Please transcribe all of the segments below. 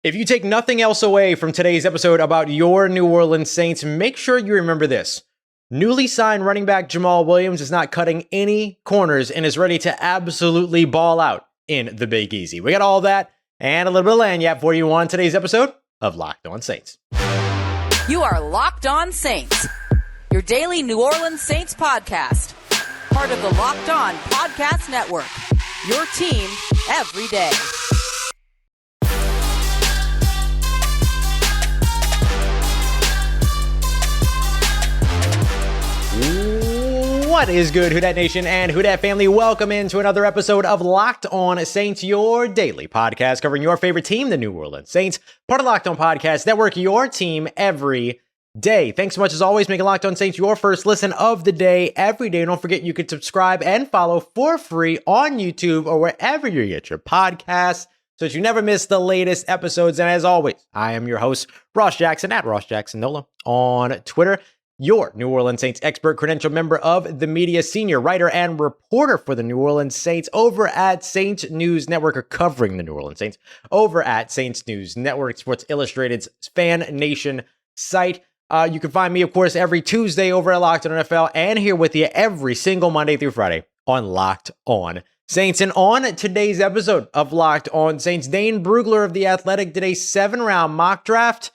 If you take nothing else away from today's episode about your New Orleans Saints, make sure you remember this. Newly signed running back Jamaal Williams is not cutting any corners and is ready to absolutely ball out in the Big Easy. We got all that and a little bit of lanyap for you on today's episode of Locked On Saints. You are Locked On Saints, your daily New Orleans Saints podcast. Part of the Locked On Podcast Network, your team every day. What is good, Who Dat Nation and Who Dat family? Welcome into another episode of Locked On Saints, your daily podcast covering your favorite team, the New Orleans Saints. Part of Locked On Podcast Network, your team every day. Thanks so much as always, making Locked On Saints your first listen of the day every day. And don't forget, you can subscribe and follow for free on YouTube or wherever you get your podcasts so that you never miss the latest episodes. And as always, I am your host, Ross Jackson, at Ross Jackson Nola on Twitter. Your New Orleans Saints expert, credentialed member of the media, senior writer and reporter for the New Orleans Saints over at Saints News Network, or covering the New Orleans Saints over at Saints News Network, Sports Illustrated's Fan Nation site. You can find me, of course, every Tuesday over at Locked On NFL and here with you every single Monday through Friday on Locked On Saints. And on today's episode of Locked On Saints, Dane Brugler of The Athletic did a 7-round mock draft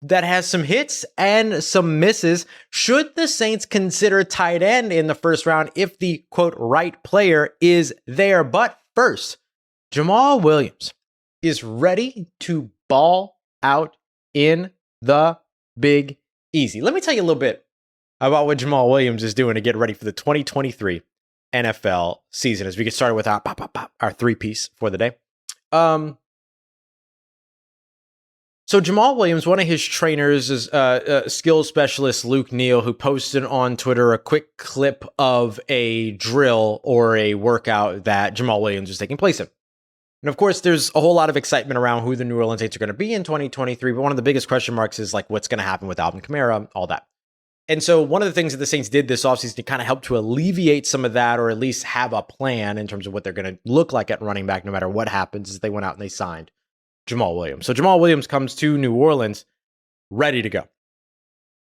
that has some hits and some misses. Should the Saints consider tight end in the first round if the, quote, right player is there? But first, Jamaal Williams is ready to ball out in the Big Easy. Let me tell you a little bit about what Jamaal Williams is doing to get ready for the 2023 NFL season as we get started with our three-piece for the day. So Jamaal Williams, one of his trainers is skills specialist Luke Neal, who posted on Twitter a quick clip of a drill or a workout that Jamaal Williams is taking place in. And of course, there's a whole lot of excitement around who the New Orleans Saints are going to be in 2023, but one of the biggest question marks is like what's going to happen with Alvin Kamara, all that. And so one of the things that the Saints did this offseason to kind of help to alleviate some of that, or at least have a plan in terms of what they're going to look like at running back no matter what happens, is they went out and they signed Jamaal Williams. So Jamaal Williams comes to New Orleans ready to go.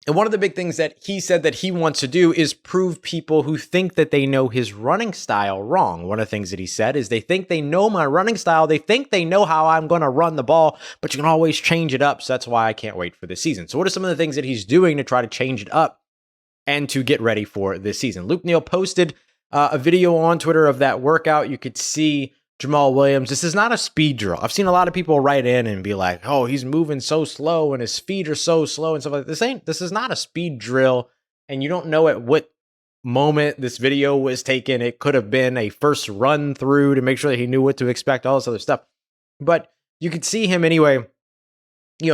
And one of the big things that he said that he wants to do is prove people who think that they know his running style wrong. One of the things that he said is they think they know my running style. They think they know how I'm going to run the ball, but you can always change it up. So that's why I can't wait for this season. So what are some of the things that he's doing to try to change it up and to get ready for this season? Luke Neal posted a video on Twitter of that workout. You could see Jamaal Williams. This is not a speed drill. I've seen a lot of people write in and be like, oh, he's moving so slow and his feet are so slow and stuff like that. This is not a speed drill. And you don't know at what moment this video was taken. It could have been a first run through to make sure that he knew what to expect, all this other stuff. But you could see him anyway,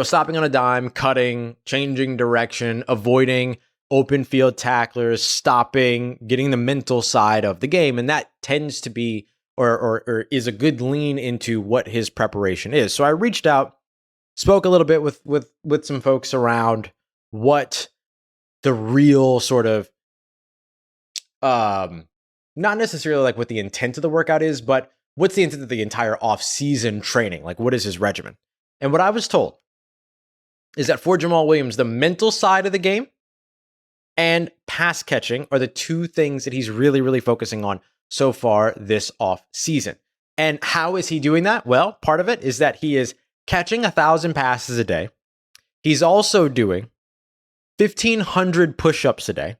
stopping on a dime, cutting, changing direction, avoiding open field tacklers, stopping, getting the mental side of the game. And that tends to be or is a good lean into what his preparation is. So I reached out, spoke a little bit with some folks around what the real sort of, not necessarily like what the intent of the workout is, but what's the intent of the entire off-season training? Like, what is his regimen? And what I was told is that for Jamaal Williams, the mental side of the game and pass catching are the two things that he's really, really focusing on so far this off season. And how is he doing that? Well, part of it is that he is catching 1,000 passes a day. He's also doing 1,500 push-ups a day,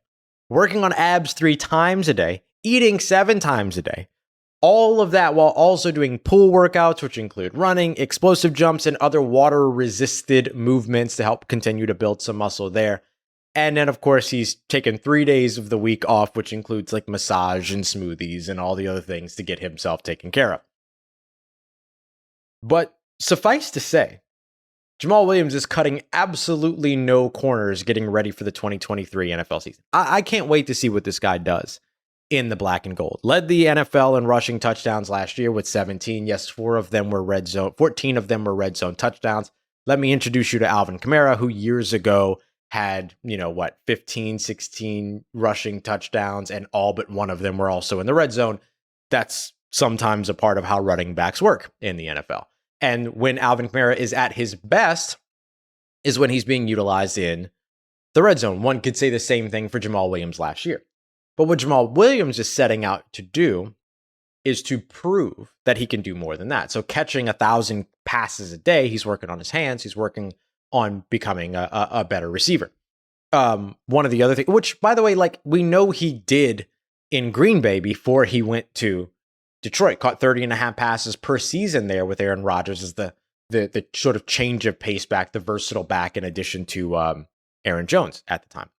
working on abs 3 times a day, eating 7 times a day. All of that while also doing pull workouts, which include running, explosive jumps, and other water-resisted movements to help continue to build some muscle there. And then, of course, he's taken 3 days of the week off, which includes like massage and smoothies and all the other things to get himself taken care of. But suffice to say, Jamaal Williams is cutting absolutely no corners getting ready for the 2023 NFL season. I can't wait to see what this guy does in the black and gold. Led the NFL in rushing touchdowns last year with 17. Yes, 14 of them were red zone touchdowns. Let me introduce you to Alvin Kamara, who years ago had, 15, 16 rushing touchdowns, and all but one of them were also in the red zone. That's sometimes a part of how running backs work in the NFL. And when Alvin Kamara is at his best is when he's being utilized in the red zone. One could say the same thing for Jamaal Williams last year. But what Jamaal Williams is setting out to do is to prove that he can do more than that. So catching 1,000 passes a day, he's working on his hands. He's working on becoming a better receiver. One of the other things, which by the way, like we know he did in Green Bay before he went to Detroit, caught 30.5 passes per season there with Aaron Rodgers as the sort of change of pace back, the versatile back in addition to Aaron Jones at the time.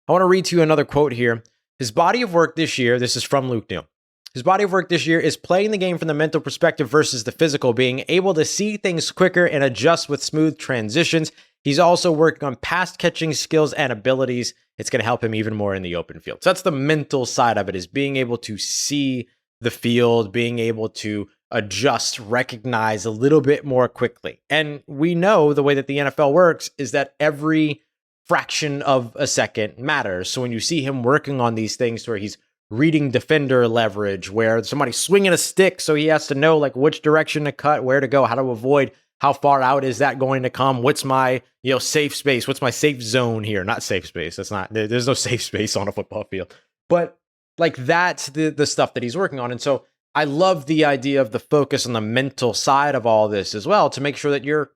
I want to read to you another quote here. His body of work this year, this is from Luke Neal. His body of work this year is playing the game from the mental perspective versus the physical, being able to see things quicker and adjust with smooth transitions. He's also working on pass catching skills and abilities. It's going to help him even more in the open field. So that's the mental side of it, is being able to see the field, being able to adjust, recognize a little bit more quickly. And we know the way that the NFL works is that every fraction of a second matters. So when you see him working on these things where he's reading defender leverage, where somebody's swinging a stick, so he has to know like which direction to cut, where to go, how to avoid, how far out is that going to come, what's my safe space, what's my safe zone here, not safe space. That's not, there's no safe space on a football field, but like that's the stuff that he's working on. And so I love the idea of the focus on the mental side of all this as well, to make sure that you're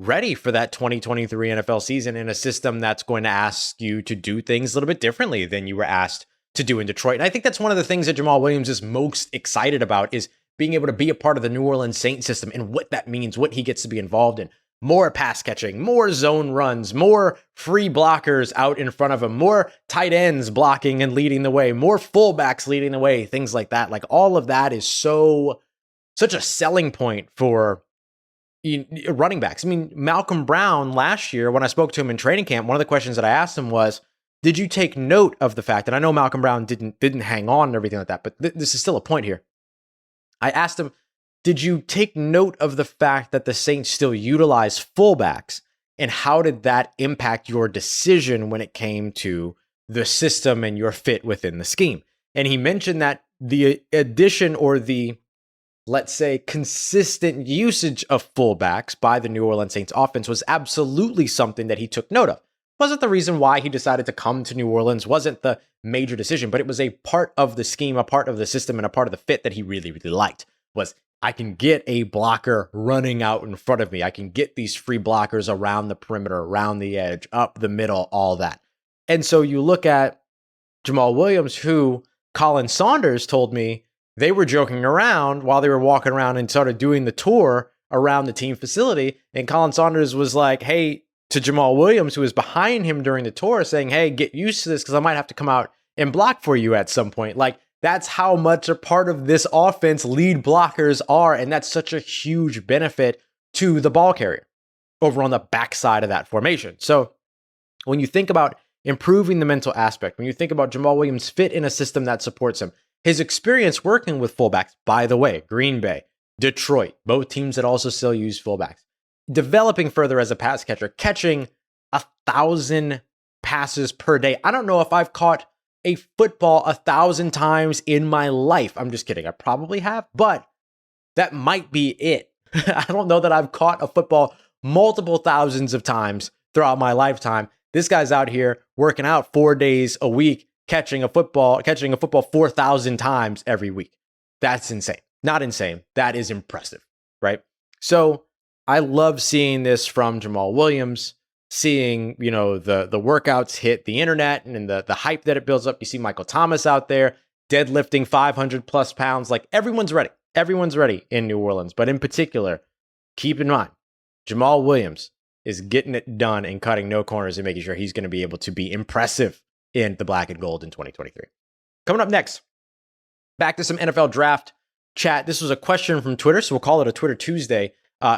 ready for that 2023 NFL season in a system that's going to ask you to do things a little bit differently than you were asked to do in Detroit. And I think that's one of the things that Jamaal Williams is most excited about, is being able to be a part of the New Orleans Saints system and what that means, what he gets to be involved in. More pass catching, more zone runs, more free blockers out in front of him, more tight ends blocking and leading the way, more fullbacks leading the way, things like that. Like all of that is such a selling point for running backs. I mean, Malcolm Brown last year, when I spoke to him in training camp, one of the questions that I asked him was, did you take note of the fact that I know Malcolm Brown didn't hang on and everything like that, but this is still a point here. I asked him, did you take note of the fact that the Saints still utilize fullbacks, and how did that impact your decision when it came to the system and your fit within the scheme? And he mentioned that the addition, or the, let's say, consistent usage of fullbacks by the New Orleans Saints offense was absolutely something that he took note of. Wasn't the reason why he decided to come to New Orleans, wasn't the major decision, but it was a part of the scheme, a part of the system, and a part of the fit that he really, really liked. Was, I can get a blocker running out in front of me. I can get these free blockers around the perimeter, around the edge, up the middle, all that. And so you look at Jamaal Williams, who Colin Saunders told me they were joking around while they were walking around and started doing the tour around the team facility. And Colin Saunders was like, hey, to Jamaal Williams, who was behind him during the tour, saying, hey, get used to this because I might have to come out and block for you at some point. Like, that's how much a part of this offense lead blockers are. And that's such a huge benefit to the ball carrier over on the backside of that formation. So when you think about improving the mental aspect, when you think about Jamaal Williams' fit in a system that supports him, his experience working with fullbacks, by the way, Green Bay, Detroit, both teams that also still use fullbacks, developing further as a pass catcher, catching 1,000 passes per day. I don't know if I've caught a football 1,000 times in my life. I'm just kidding. I probably have, but that might be it. I don't know that I've caught a football multiple thousands of times throughout my lifetime. This guy's out here working out 4 days a week, catching a football 4,000 times every week. That's insane. Not insane. That is impressive, right? So I love seeing this from Jamaal Williams, seeing, the workouts hit the internet and the hype that it builds up. You see Michael Thomas out there deadlifting 500 plus pounds. Like, everyone's ready. Everyone's ready in New Orleans. But in particular, keep in mind, Jamaal Williams is getting it done and cutting no corners and making sure he's going to be able to be impressive in the black and gold in 2023. Coming up next, back to some NFL draft chat. This was a question from Twitter, so we'll call it a Twitter Tuesday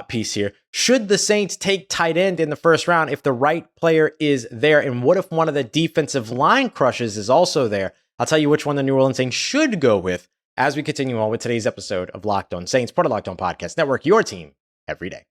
piece here. Should the Saints take tight end in the first round if the right player is there? And what if one of the defensive line crushes is also there? I'll tell you which one the New Orleans Saints should go with as we continue on with today's episode of Locked On Saints, part of Locked On Podcast Network, your team every day.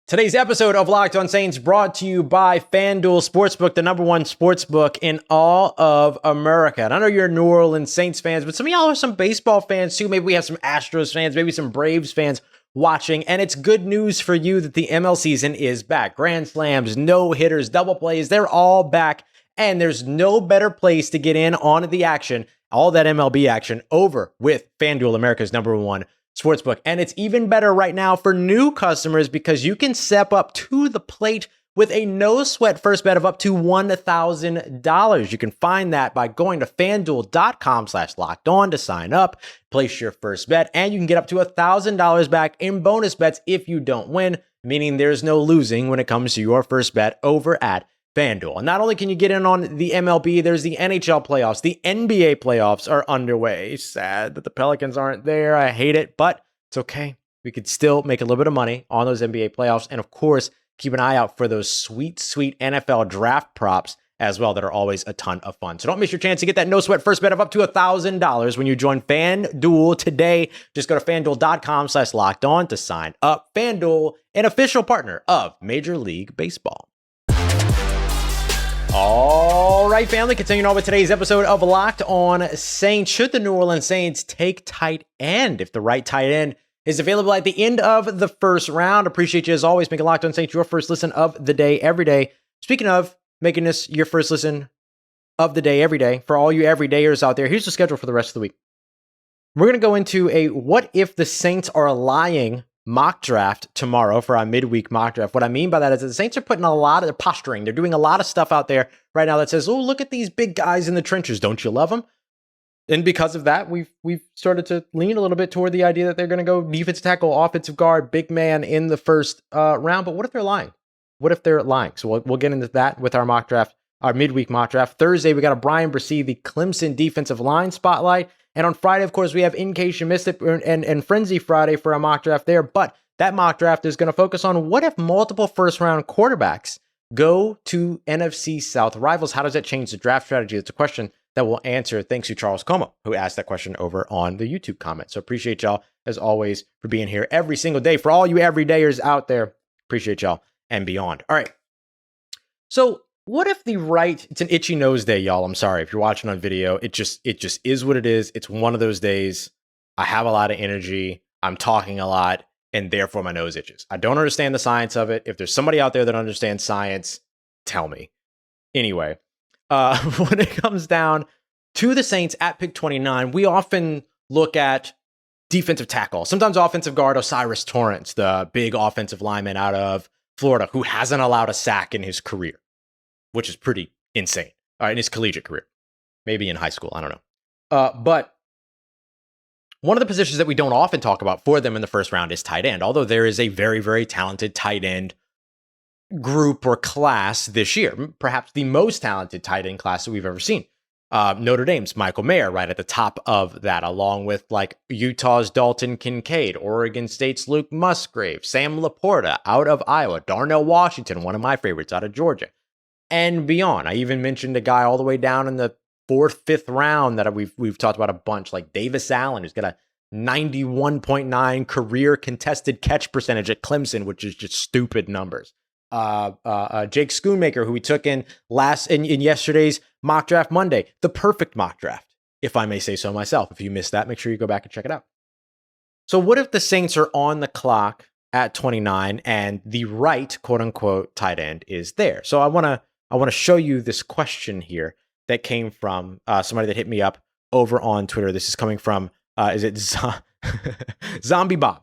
Today's episode of Locked On Saints brought to you by FanDuel Sportsbook, the #1 sportsbook in all of America. And I know you're New Orleans Saints fans, but some of y'all are some baseball fans too. Maybe we have some Astros fans, maybe some Braves fans watching. And it's good news for you that the ML season is back. Grand slams, no hitters, double plays, they're all back. And there's no better place to get in on the action, all that MLB action, over with FanDuel, America's #1 sportsbook. And it's even better right now for new customers because you can step up to the plate with a no sweat first bet of up to $1,000. You can find that by going to fanduel.com/lockedon to sign up, place your first bet, and you can get up to $1,000 back in bonus bets if you don't win, meaning there's no losing when it comes to your first bet over at FanDuel. And not only can you get in on the MLB, there's the NHL playoffs. The NBA playoffs are underway. Sad that the Pelicans aren't there. I hate it, but it's okay. We could still make a little bit of money on those NBA playoffs. And of course, keep an eye out for those sweet, sweet NFL draft props as well that are always a ton of fun. So don't miss your chance to get that no sweat first bet of up to $1,000 when you join FanDuel today. Just go to fanduel.com/lockedon to sign up. FanDuel, an official partner of Major League Baseball. All right, family, continuing on with today's episode of Locked On Saints. Should the New Orleans Saints take tight end if the right tight end is available at the end of the first round? Appreciate you as always making Locked On Saints your first listen of the day every day. Speaking of making this your first listen of the day every day, for all you everydayers out there, here's the schedule for the rest of the week. We're going to go into a what if the Saints are lying mock draft tomorrow for our midweek mock draft. What I mean by that is that the Saints are putting a lot of posturing. They're doing a lot of stuff out there right now that says, oh, look at these big guys in the trenches. Don't you love them? And because of that, we've started to lean a little bit toward the idea that they're going to go defensive tackle, offensive guard, big man in the first round. But what if they're lying? What if they're lying? So we'll get into that with our mock draft, our midweek mock draft. Thursday, we got a Brian Bresee, the Clemson defensive line spotlight. And on Friday, of course, we have In Case You Missed It and Frenzy Friday for a mock draft there. But that mock draft is going to focus on what if multiple first-round quarterbacks go to NFC South rivals? How does that change the draft strategy? It's a question that we'll answer thanks to Charles Como, who asked that question over on the YouTube comment. So appreciate y'all, as always, for being here every single day. For all you everydayers out there, appreciate y'all and beyond. All right. So what if it's an itchy nose day, y'all. I'm sorry if you're watching on video. It just is what it is. It's one of those days. I have a lot of energy. I'm talking a lot, and therefore my nose itches. I don't understand the science of it. If there's somebody out there that understands science, tell me. Anyway, when it comes down to the Saints at pick 29, we often look at defensive tackle, sometimes offensive guard O'Cyrus Torrence, the big offensive lineman out of Florida who hasn't allowed a sack in his career, which is pretty insane. In his collegiate career, maybe in high school, I don't know. But one of the positions that we don't often talk about for them in the first round is tight end, although there is a very, very talented tight end group or class this year, perhaps the most talented tight end class that we've ever seen. Notre Dame's Michael Mayer right at the top of that, along with like Utah's Dalton Kincaid, Oregon State's Luke Musgrave, Sam Laporta out of Iowa, Darnell Washington, one of my favorites out of Georgia, and beyond. I even mentioned a guy all the way down in the 4th, 5th round that we've talked about a bunch, like Davis Allen, who's got a 91.9 career contested catch percentage at Clemson, which is just stupid numbers. Jake Schoonmaker, who we took in yesterday's mock draft Monday, the perfect mock draft, if I may say so myself. If you missed that, make sure you go back and check it out. So what if the Saints are on the clock at 29 and the right, quote unquote, tight end is there? So I want to show you this question here that came from somebody that hit me up over on Twitter. This is coming from, Zombie Bob.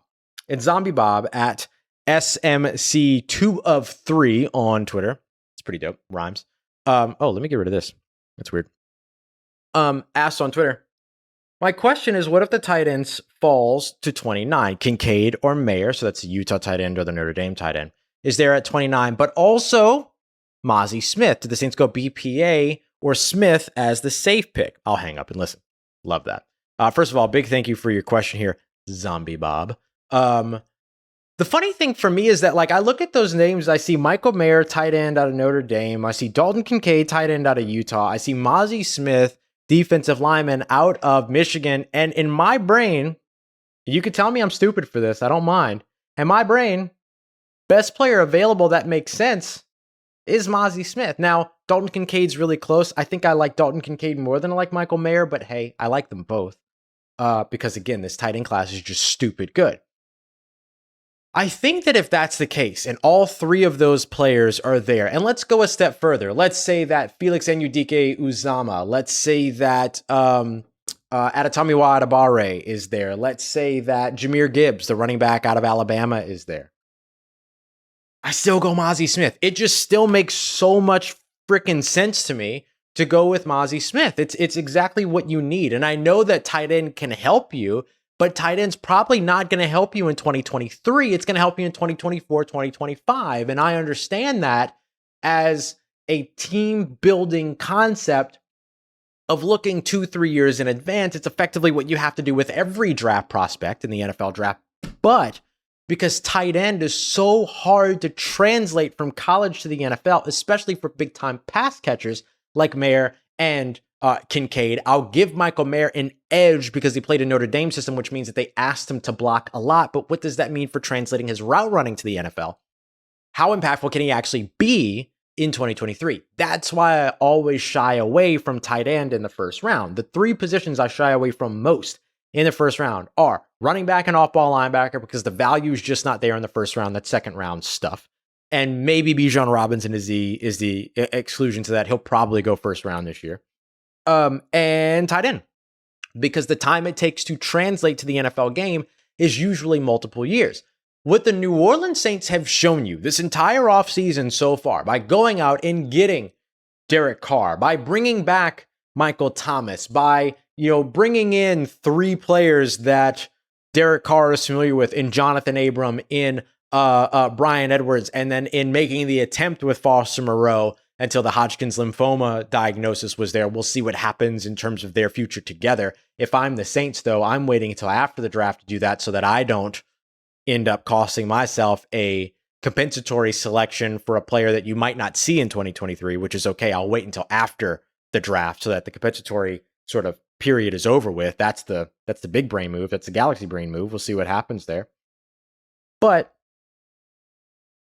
It's Zombie Bob at SMC2 of 3 on Twitter. It's pretty dope. Rhymes. Let me get rid of this. That's weird. Asked on Twitter, my question is, what if the tight ends falls to 29? Kincaid or Mayer, so that's the Utah tight end or the Notre Dame tight end, is there at 29, but also Mozzie Smith. Did the Saints go BPA or Smith as the safe pick? I'll hang up and listen. Love that. First of all, big thank you for your question here, Zombie Bob. The funny thing for me is that, like, I look at those names, I see Michael Mayer, tight end out of Notre Dame. I see Dalton Kincaid, tight end out of Utah. I see Mozzie Smith, defensive lineman out of Michigan. And in my brain, you could tell me I'm stupid for this. I don't mind. In my brain, best player available that makes sense is Mazi Smith. Now, Dalton Kincaid's really close. I think I like Dalton Kincaid more than I like Michael Mayer, but hey, I like them both. Because again, this tight end class is just stupid good. I think that if that's the case, and all three of those players are there, and let's go a step further. Let's say that Felix Anudike-Uzomah, let's say that Adetomiwa Adebawore is there. Let's say that Jahmyr Gibbs, the running back out of Alabama, is there. I still go Mazi Smith. It just still makes so much freaking sense to me to go with Mazi Smith. It's exactly what you need. And I know that tight end can help you, but tight end's probably not going to help you in 2023. It's going to help you in 2024, 2025. And I understand that as a team building concept of looking 2-3 years in advance. It's effectively what you have to do with every draft prospect in the NFL draft. But because tight end is so hard to translate from college to the NFL, especially for big time pass catchers like Mayer and Kincaid, I'll give Michael Mayer an edge because he played a Notre Dame system, which means that they asked him to block a lot. But what does that mean for translating his route running to the NFL? How impactful can he actually be in 2023? That's why I always shy away from tight end in the first round. The three positions I shy away from most in the first round are running back and off-ball linebacker because the value is just not there in the first round. That's second round stuff. And maybe Bijan Robinson is the exclusion to that. He'll probably go first round this year. And tight end, because the time it takes to translate to the NFL game is usually multiple years. What the New Orleans Saints have shown you this entire offseason so far by going out and getting Derek Carr, by bringing back Michael Thomas, by bringing in three players that Derek Carr is familiar with in Jonathan Abram, in Brian Edwards, and then in making the attempt with Foster Moreau until the Hodgkin's lymphoma diagnosis was there. We'll see what happens in terms of their future together. If I'm the Saints, though, I'm waiting until after the draft to do that so that I don't end up costing myself a compensatory selection for a player that you might not see in 2023, which is okay. I'll wait until after the draft so that the compensatory sort of period is over with. That's the big brain move. That's the galaxy brain move. We'll see what happens there. But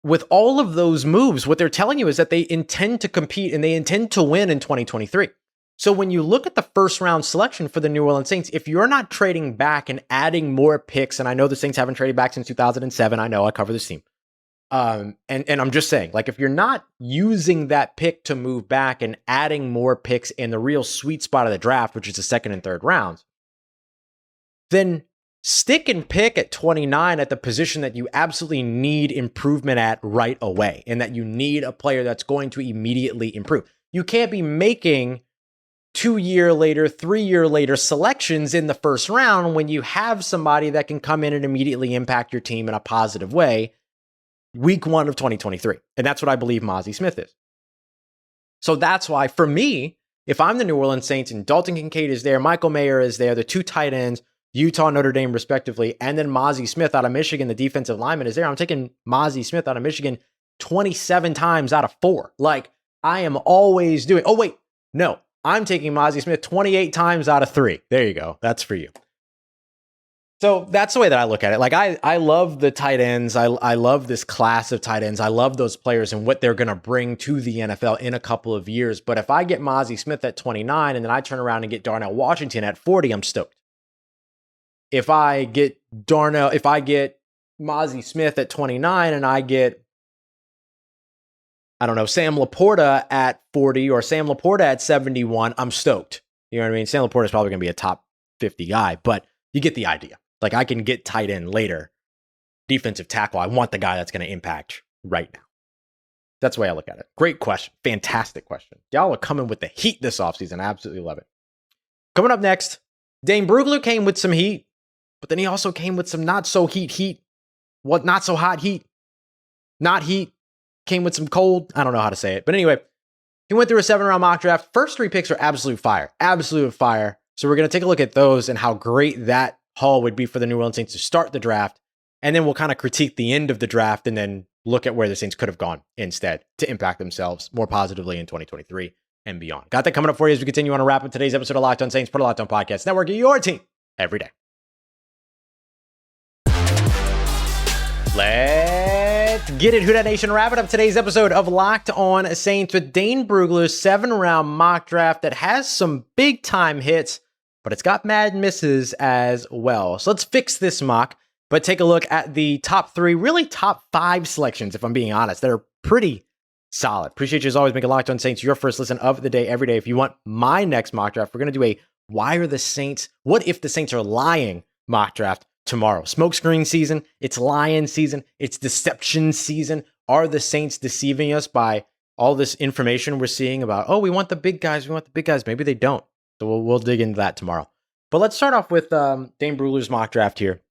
with all of those moves, what they're telling you is that they intend to compete and they intend to win in 2023. So when you look at the first round selection for the New Orleans Saints, if you're not trading back and adding more picks, and I know the Saints haven't traded back since 2007, I know I cover this team. And I'm just saying, like, if you're not using that pick to move back and adding more picks in the real sweet spot of the draft, which is the second and third rounds, then stick and pick at 29 at the position that you absolutely need improvement at right away, and that you need a player that's going to immediately improve. You can't be making 2-year later, 3-year later selections in the first round when you have somebody that can come in and immediately impact your team in a positive way week 1 of 2023. And that's what I believe Mazi Smith is. So that's why, for me, if I'm the New Orleans Saints and Dalton Kincaid is there, Michael Mayer is there, the two tight ends, Utah, Notre Dame, respectively, and then Mazi Smith out of Michigan, the defensive lineman, is there. I'm taking Mazi Smith out of Michigan 27 times out of 4. Like, I am always doing. Oh, wait, no. I'm taking Mazi Smith 28 times out of 3. There you go. That's for you. So that's the way that I look at it. Like, I love the tight ends. I love this class of tight ends. I love those players and what they're going to bring to the NFL in a couple of years. But if I get Mazi Smith at 29 and then I turn around and get Darnell Washington at 40, I'm stoked. If I get Mazi Smith at 29 and I get, I don't know, Sam Laporta at 40 or Sam Laporta at 71, I'm stoked. You know what I mean? Sam Laporta is probably going to be a top 50 guy, but you get the idea. Like, I can get tight end later. Defensive tackle, I want the guy that's going to impact right now. That's the way I look at it. Great question. Fantastic question. Y'all are coming with the heat this offseason. I absolutely love it. Coming up next, Dane Brugler came with some heat, but then he also came with some not so heat. What, not so hot heat? Not heat. Came with some cold. I don't know how to say it. But anyway, he went through a 7-round mock draft. First 3 picks are absolute fire. Absolute fire. So we're going to take a look at those and how great that haul would be for the New Orleans Saints to start the draft. And then we'll kind of critique the end of the draft and then look at where the Saints could have gone instead to impact themselves more positively in 2023 and beyond. Got that coming up for you as we continue on to wrap up today's episode of Locked On Saints, part of Locked On Podcast Network, your team every day. Let's Let's get it, Who Dat Nation. Wrapping up today's episode of Locked On Saints with Dane Brugler's 7-round mock draft that has some big time hits, but it's got mad misses as well. So let's fix this mock, but take a look at the top 3, really top 5 selections, if I'm being honest. They're pretty solid. Appreciate you as always making Locked On Saints your first listen of the day every day. If you want my next mock draft, we're going to do a what if the Saints are lying mock draft tomorrow. Smokescreen season, it's lion season, it's deception season. Are the Saints deceiving us by all this information we're seeing about, oh, we want the big guys, Maybe they don't. So we'll dig into that tomorrow. But let's start off with Dane Brugler's mock draft here.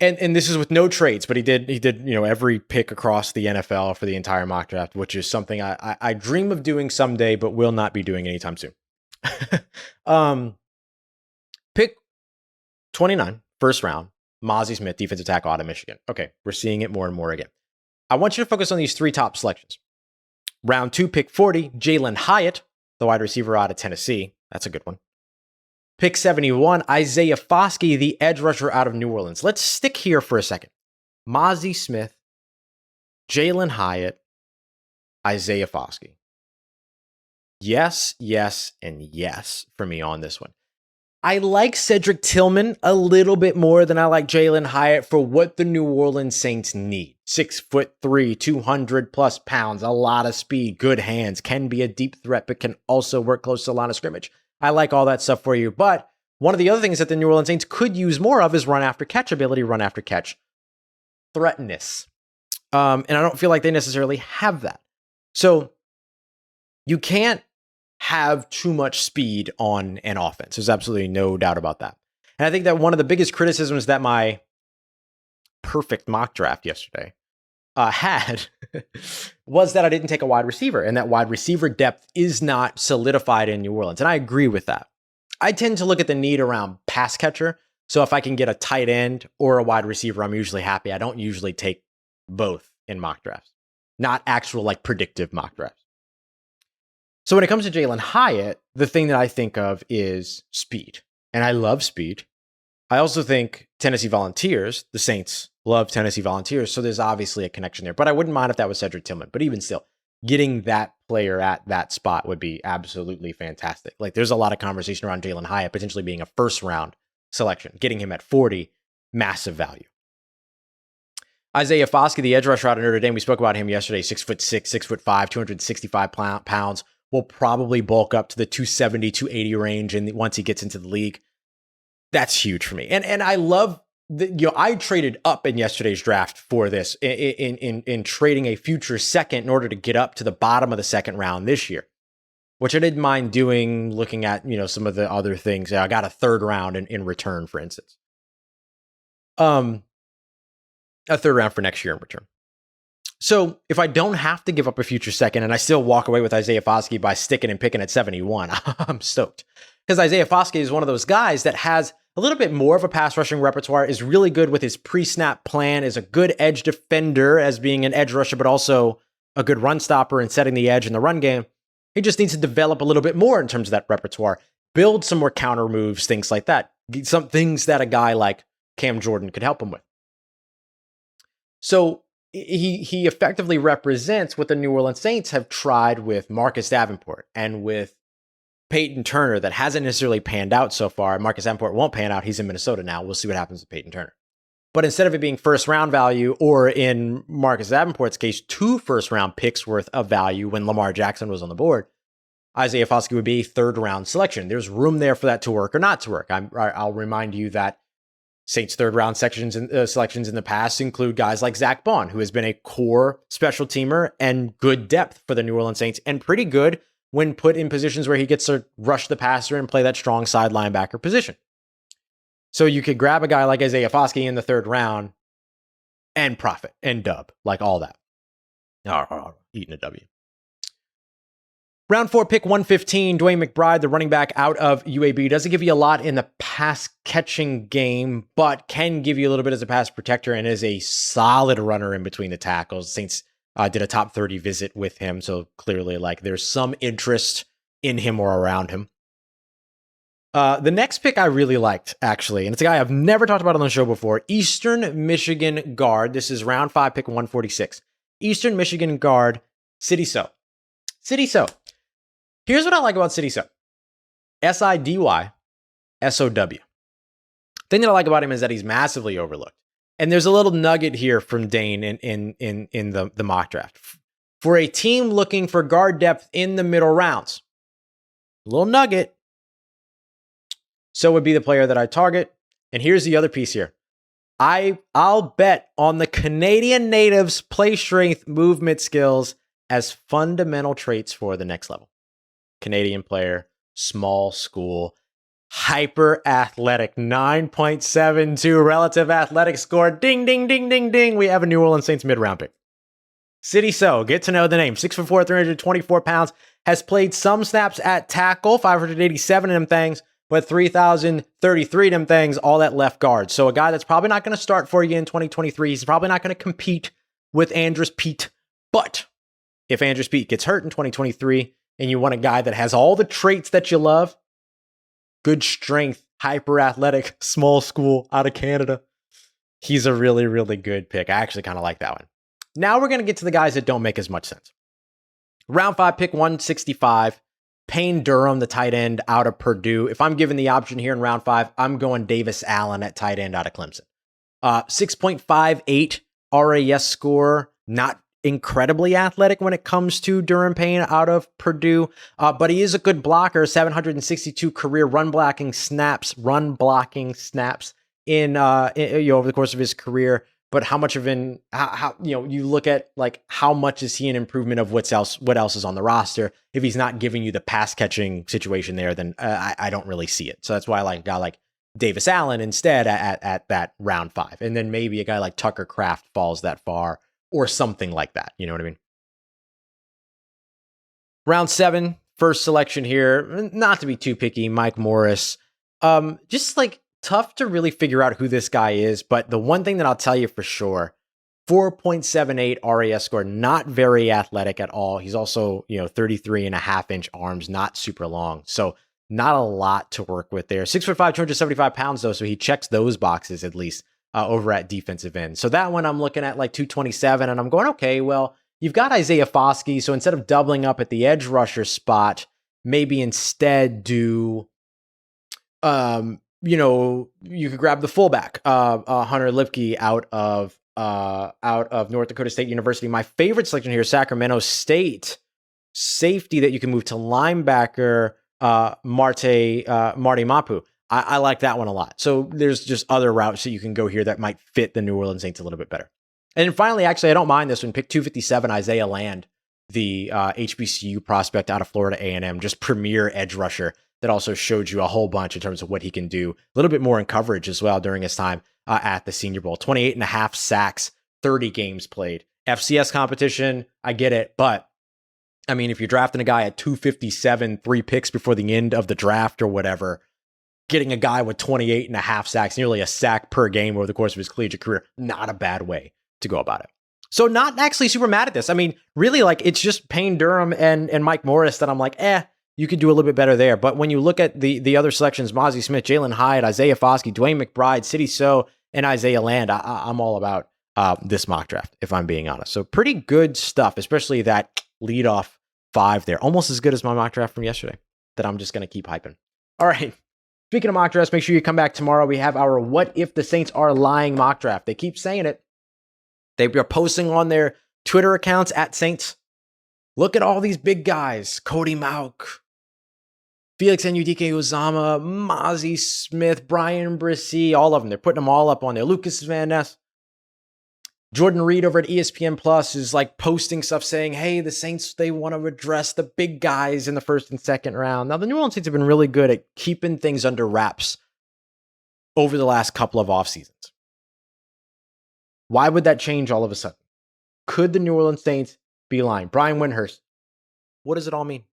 And this is with no trades, but he did every pick across the NFL for the entire mock draft, which is something I dream of doing someday, but will not be doing anytime soon. Pick 29. First round, Mazi Smith, defensive tackle out of Michigan. Okay, we're seeing it more and more again. I want you to focus on these 3 top selections. Round 2, pick 40, Jalen Hyatt, the wide receiver out of Tennessee. That's a good one. Pick 71, Isaiah Foskey, the edge rusher out of New Orleans. Let's stick here for a second. Mazi Smith, Jalen Hyatt, Isaiah Foskey. Yes, and yes for me on this one. I like Cedric Tillman a little bit more than I like Jalen Hyatt for what the New Orleans Saints need. 6'3", 200 plus pounds, a lot of speed, good hands, can be a deep threat, but can also work close to the line of scrimmage. I like all that stuff for you. But one of the other things that the New Orleans Saints could use more of is run after catch ability, run after catch threatness. And I don't feel like they necessarily have that. So you can't have too much speed on an offense. There's absolutely no doubt about that. And I think that one of the biggest criticisms that my perfect mock draft yesterday had was that I didn't take a wide receiver, and that wide receiver depth is not solidified in New Orleans. And I agree with that. I tend to look at the need around pass catcher. So if I can get a tight end or a wide receiver, I'm usually happy. I don't usually take both in mock drafts, not actual like predictive mock drafts. So when it comes to Jalen Hyatt, the thing that I think of is speed. And I love speed. I also think Tennessee Volunteers, the Saints love Tennessee Volunteers, so there's obviously a connection there. But I wouldn't mind if that was Cedric Tillman. But even still, getting that player at that spot would be absolutely fantastic. Like, there's a lot of conversation around Jalen Hyatt potentially being a first-round selection. Getting him at 40, massive value. Isaiah Foskey, the edge rusher out of Notre Dame, we spoke about him yesterday, 6'6", 6'5", 265 pounds. Will probably bulk up to the 270, 280 range, and once he gets into the league, that's huge for me. And I love I traded up in yesterday's draft for this in trading a future second in order to get up to the bottom of the second round this year, which I didn't mind doing. Looking at some of the other things, I got a third round in return, for instance. A third round for next year in return. So if I don't have to give up a future second and I still walk away with Isaiah Foskey by sticking and picking at 71, I'm stoked. Because Isaiah Foskey is one of those guys that has a little bit more of a pass rushing repertoire, is really good with his pre-snap plan, is a good edge defender as being an edge rusher, but also a good run stopper and setting the edge in the run game. He just needs to develop a little bit more in terms of that repertoire, build some more counter moves, things like that. Some things that a guy like Cam Jordan could help him with. So he effectively represents what the New Orleans Saints have tried with Marcus Davenport and with Peyton Turner that hasn't necessarily panned out so far. Marcus Davenport won't pan out. He's in Minnesota now. We'll see what happens with Peyton Turner. But instead of it being first round value, or in Marcus Davenport's case, 2 first round picks worth of value when Lamar Jackson was on the board, Isaiah Foskey would be a third round selection. There's room there for that to work or not to work. I'll remind you that Saints third round selections in the past include guys like Zach Bond, who has been a core special teamer and good depth for the New Orleans Saints, and pretty good when put in positions where he gets to rush the passer and play that strong side linebacker position. So you could grab a guy like Isaiah Foskey in the third round and profit and dub, like all that. Eating a W. Round 4, pick 115, Dwayne McBride, the running back out of UAB. Doesn't give you a lot in the pass catching game, but can give you a little bit as a pass protector and is a solid runner in between the tackles. Saints did a top 30 visit with him, so clearly there's some interest in him or around him. The next pick I really liked, actually, and it's a guy I've never talked about on the show before. Eastern Michigan guard. This is round 5, pick 146. Eastern Michigan guard, Sidy Sow. Sidy Sow. Here's what I like about Sidy Sow. SIDY-SOW. Thing that I like about him is that he's massively overlooked. And there's a little nugget here from Dane in the mock draft. For a team looking for guard depth in the middle rounds, a little nugget. So would be the player that I target. And here's the other piece here. I'll bet on the Canadian natives' play strength, movement skills as fundamental traits for the next level. Canadian player, small school, hyper athletic, 9.72 relative athletic score. Ding, ding, ding, ding, ding. We have a New Orleans Saints mid-round pick. Sidy Sow, get to know the name. 6'4", 324 pounds, has played some snaps at tackle, 587 of them things, but 3,033 of them things, all at left guard. So a guy that's probably not going to start for you in 2023. He's probably not going to compete with Andrus Peat. But if Andrus Peat gets hurt in 2023 and you want a guy that has all the traits that you love, good strength, hyper athletic, small school out of Canada, he's a really, really good pick. I actually kind of like that one. Now we're going to get to the guys that don't make as much sense. Round 5, pick 165. Payne Durham, the tight end out of Purdue. If I'm given the option here in round 5, I'm going Davis Allen at tight end out of Clemson. 6.58 RAS score, not incredibly athletic when it comes to Durham Payne out of Purdue, but he is a good blocker. 762 career run blocking snaps in over the course of his career. But how much of how you look at like how much is he an improvement of what else is on the roster? If he's not giving you the pass catching situation there, then I don't really see it. So that's why I like a guy like Davis Allen instead at that round 5, and then maybe a guy like Tucker Kraft falls that far or something like that. You know what I mean? Round 7, first selection here. Not to be too picky, Mike Morris. Just like tough to really figure out who this guy is, but the one thing that I'll tell you for sure, 4.78 RAS score, not very athletic at all. He's also, 33.5-inch arms, not super long. So not a lot to work with there. 6'5", 275 pounds though, so he checks those boxes at least over at defensive end. So that one I'm looking at like 227, and I'm going, okay, well, you've got Isaiah Foskey, so instead of doubling up at the edge rusher spot, maybe instead do you could grab the fullback, Hunter Lipke out of North Dakota State University. My favorite selection here, Sacramento State safety that you can move to linebacker, Marty Mapu. I like that one a lot. So there's just other routes that you can go here that might fit the New Orleans Saints a little bit better. And then finally, actually, I don't mind this one. Pick 257, Isaiah Land, the HBCU prospect out of Florida A&M, just premier edge rusher that also showed you a whole bunch in terms of what he can do. A little bit more in coverage as well during his time at the Senior Bowl. 28.5 sacks, 30 games played. FCS competition, I get it. But, I mean, if you're drafting a guy at 257, 3 picks before the end of the draft or whatever, getting a guy with 28.5 sacks, nearly a sack per game over the course of his collegiate career, not a bad way to go about it. So not actually super mad at this. I mean, really, like, it's just Payne Durham and Mike Morris that I'm like, you could do a little bit better there. But when you look at the other selections, Mozzie Smith, Jalen Hyatt, Isaiah Foskey, Dwayne McBride, Sidy Sow, and Isaiah Land, I'm all about this mock draft, if I'm being honest. So pretty good stuff, especially that leadoff 5 there. Almost as good as my mock draft from yesterday that I'm just going to keep hyping. All right. Speaking of mock drafts, make sure you come back tomorrow. We have our What If the Saints Are Lying mock draft. They keep saying it. They are posting on their Twitter accounts at Saints. Look at all these big guys. Cody Mauk, Felix Anudike-Uzomah, Mozzie Smith, Brian Brisee, all of them. They're putting them all up on there. Lucas Van Ness. Jordan Reed over at ESPN Plus is like posting stuff saying, hey, the Saints, they want to address the big guys in the first and second round. Now, the New Orleans Saints have been really good at keeping things under wraps over the last couple of off seasons. Why would that change all of a sudden? Could the New Orleans Saints be lying? Brian Windhurst, what does it all mean?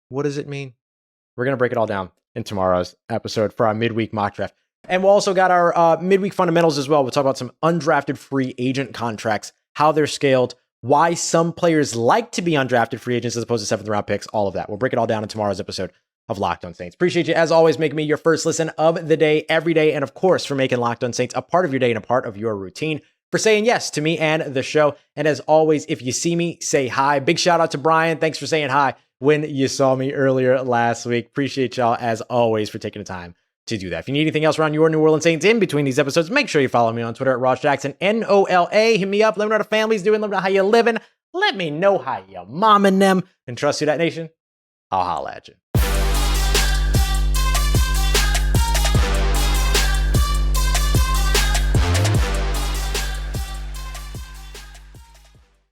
What does it mean? We're going to break it all down in tomorrow's episode for our midweek mock draft. And we also got our midweek fundamentals as well. We'll talk about some undrafted free agent contracts, how they're scaled, why some players like to be undrafted free agents as opposed to 7th round picks, all of that. We'll break it all down in tomorrow's episode of Locked On Saints. Appreciate you, as always, making me your first listen of the day, every day, and of course, for making Locked On Saints a part of your day and a part of your routine, for saying yes to me and the show. And as always, if you see me, say hi. Big shout out to Brian. Thanks for saying hi when you saw me earlier last week. Appreciate y'all, as always, for taking the time to do that. If you need anything else around your New Orleans Saints in between these episodes, make sure you follow me on Twitter at Ross Jackson, NOLA. Hit me up. Let me know how the family's doing. Let me know how you're living. Let me know how your mom and them. And trust you, that nation. I'll holla at you.